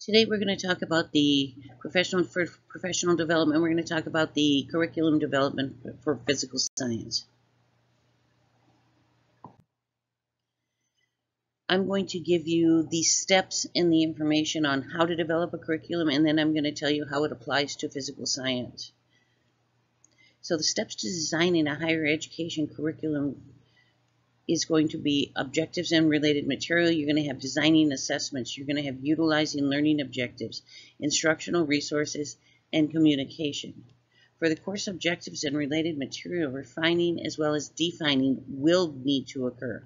Today we're going to talk about the professional development. We're going to talk about the curriculum development for physical science. I'm going to give you the steps and the information on how to develop a curriculum, and then I'm going to tell you how it applies to physical science. So the steps to designing a higher education curriculum is going to be objectives and related material. You're going to have designing assessments. You're going to have utilizing learning objectives, instructional resources, and communication. For the course objectives and related material, refining as well as defining will need to occur.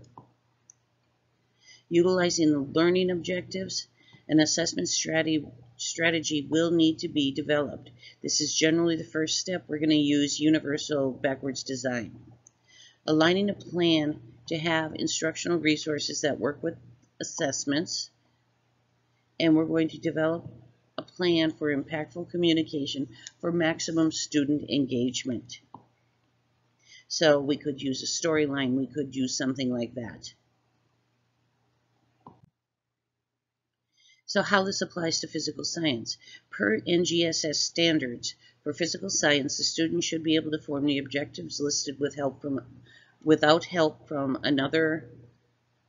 Utilizing the learning objectives, an assessment strategy will need to be developed. This is generally the first step. We're going to use universal backwards design. Aligning a plan to have instructional resources that work with assessments, and we're going to develop a plan for impactful communication for maximum student engagement. So we could use a storyline, we could use something like that. So how this applies to physical science. Per NGSS standards for physical science, the student should be able to form the objectives listed without help from another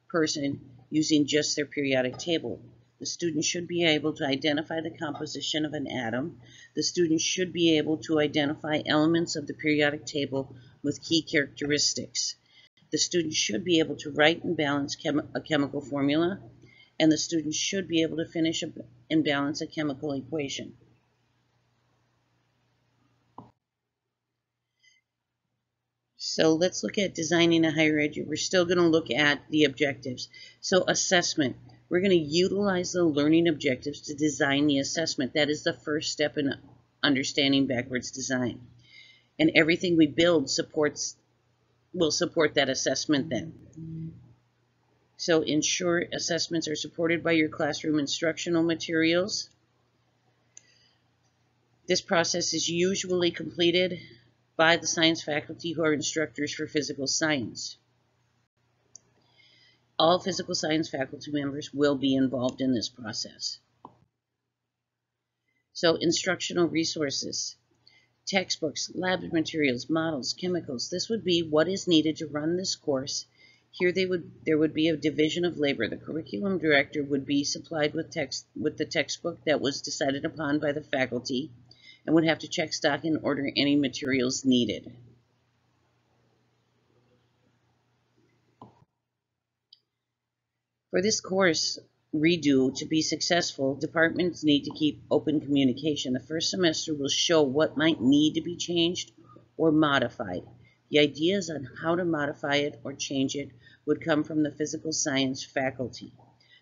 person using just their periodic table. The student should be able to identify the composition of an atom. The student should be able to identify elements of the periodic table with key characteristics. The student should be able to write and balance a chemical formula, and the student should be able to finish and balance a chemical equation. So let's look at designing a higher education. We're still going to look at the objectives. So assessment. We're going to utilize the learning objectives to design the assessment. That is the first step in understanding backwards design. And everything we build will support that assessment then. So ensure assessments are supported by your classroom instructional materials. This process is usually completed by the science faculty who are instructors for physical science. All physical science faculty members will be involved in this process. So instructional resources, textbooks, lab materials, models, chemicals. This would be what is needed to run this course. Here there would be a division of labor. The curriculum director would be supplied with the textbook that was decided upon by the faculty, and would have to check stock and order any materials needed. For this course redo to be successful, departments need to keep open communication. The first semester will show what might need to be changed or modified. The ideas on how to modify it or change it would come from the physical science faculty.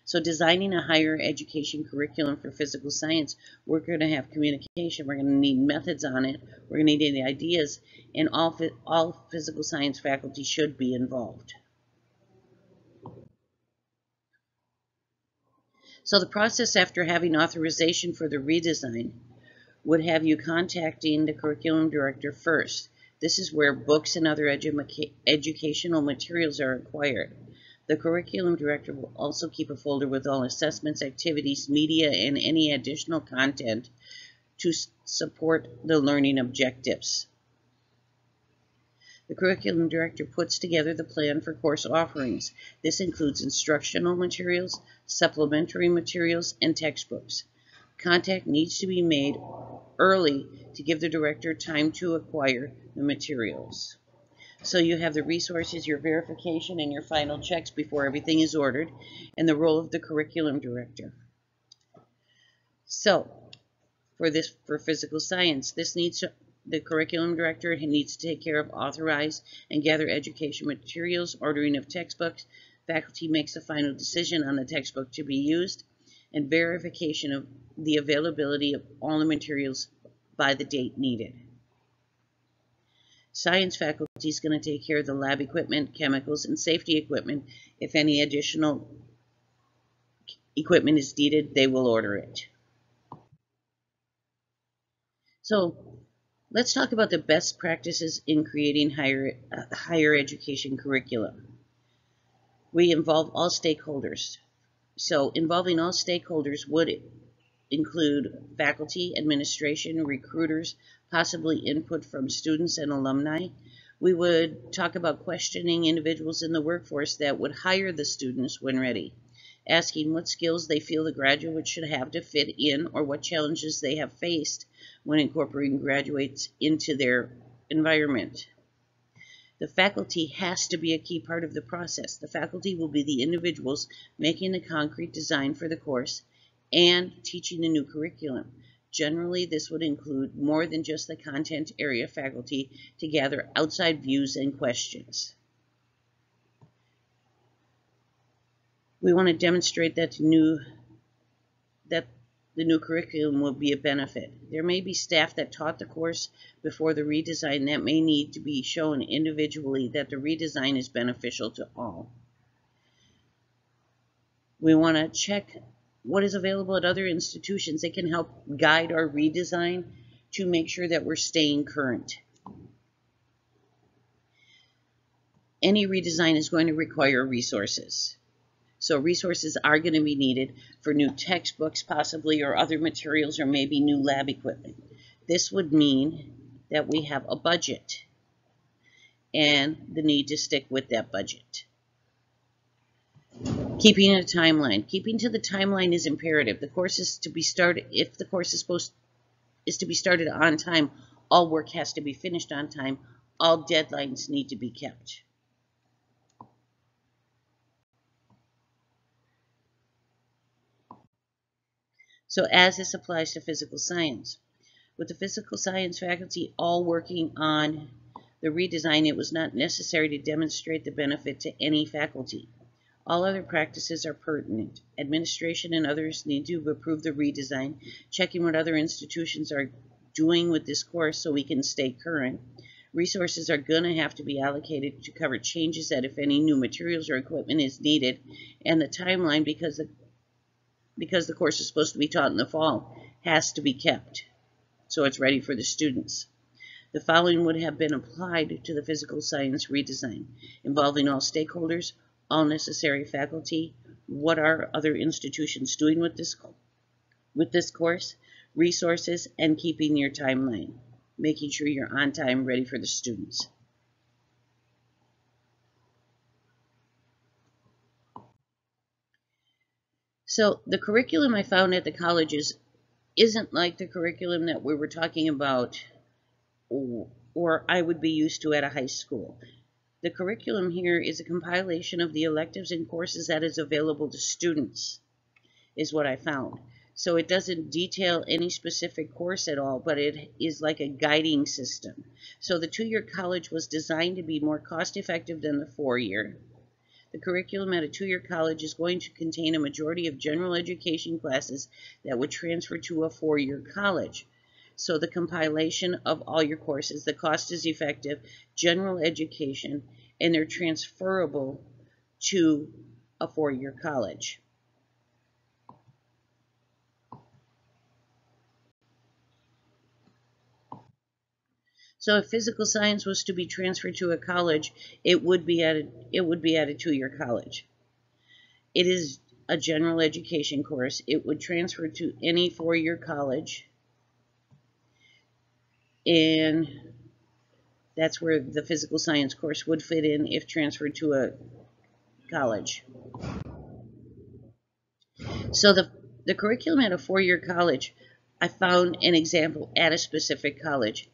So designing a higher education curriculum for physical science, we're going to have communication. We're going to need methods on it. We're going to need the ideas, and all physical science faculty should be involved. So the process after having authorization for the redesign would have you contacting the curriculum director first. This is where books and other educational materials are acquired. The curriculum director will also keep a folder with all assessments, activities, media, and any additional content to support the learning objectives. The curriculum director puts together the plan for course offerings. This includes instructional materials, supplementary materials, and textbooks. Contact needs to be made early to give the director time to acquire the materials. So you have the resources, your verification, and your final checks before everything is ordered, and the role of the curriculum director. So for physical science, the curriculum director needs to take care of authorize and gather education materials, ordering of textbooks. Faculty makes the final decision on the textbook to be used, and verification of the availability of all the materials by the date needed. Science faculty is going to take care of the lab equipment, chemicals, and safety equipment. If any additional equipment is needed, they will order it. So let's talk about the best practices in creating higher education curriculum. We involve all stakeholders. So involving all stakeholders would include faculty, administration, recruiters, possibly input from students and alumni. We would talk about questioning individuals in the workforce that would hire the students when ready, asking what skills they feel the graduates should have to fit in or what challenges they have faced when incorporating graduates into their environment. The faculty has to be a key part of the process. The faculty will be the individuals making the concrete design for the course and teaching the new curriculum. Generally, this would include more than just the content area faculty to gather outside views and questions. We want to demonstrate that the new curriculum will be a benefit. There may be staff that taught the course before the redesign that may need to be shown individually that the redesign is beneficial to all. We want to check what is available at other institutions that can help guide our redesign to make sure that we're staying current. Any redesign is going to require resources. So resources are going to be needed for new textbooks possibly, or other materials, or maybe new lab equipment. This would mean that we have a budget and the need to stick with that budget. Keeping a timeline. Keeping to the timeline is imperative. The course is to be started, if the course is to be started on time, all work has to be finished on time. All deadlines need to be kept. So as this applies to physical science, with the physical science faculty all working on the redesign, it was not necessary to demonstrate the benefit to any faculty. All other practices are pertinent. Administration and others need to approve the redesign, checking what other institutions are doing with this course so we can stay current. Resources are going to have to be allocated to cover changes that, if any, new materials or equipment is needed, and the timeline, because the course is supposed to be taught in the fall, has to be kept so it's ready for the students. The following would have been applied to the physical science redesign, involving all stakeholders, all necessary faculty, what are other institutions doing with this course, resources, and keeping your timeline, making sure you're on time, ready for the students. So the curriculum I found at the colleges isn't like the curriculum that we were talking about or I would be used to at a high school. The curriculum here is a compilation of the electives and courses that is available to students, is what I found. So it doesn't detail any specific course at all, but it is like a guiding system. So the 2-year college was designed to be more cost-effective than the 4-year. The curriculum at a 2-year college is going to contain a majority of general education classes that would transfer to a 4-year college. So the compilation of all your courses, the cost is effective, general education, and they're transferable to a 4-year college. So if physical science was to be transferred to a college, it would be at a 2-year college. It is a general education course. It would transfer to any 4-year college, and that's where the physical science course would fit in if transferred to a college. So the curriculum at a 4-year college, I found an example at a specific college.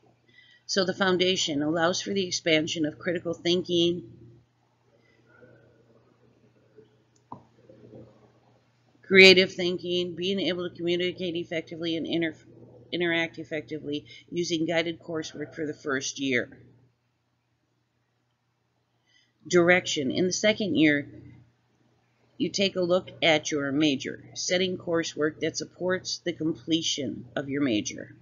So the foundation allows for the expansion of critical thinking, creative thinking, being able to communicate effectively and interact effectively using guided coursework for the first year. Direction. In the 2nd year, you take a look at your major, setting coursework that supports the completion of your major.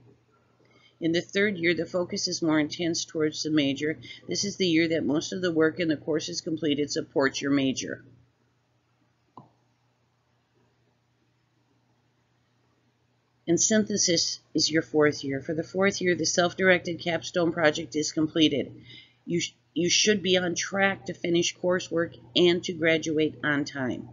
In the 3rd year, the focus is more intense towards the major. This is the year that most of the work in the course is completed supports your major. And synthesis is your 4th year. For the 4th year, the self-directed capstone project is completed. You should be on track to finish coursework and to graduate on time.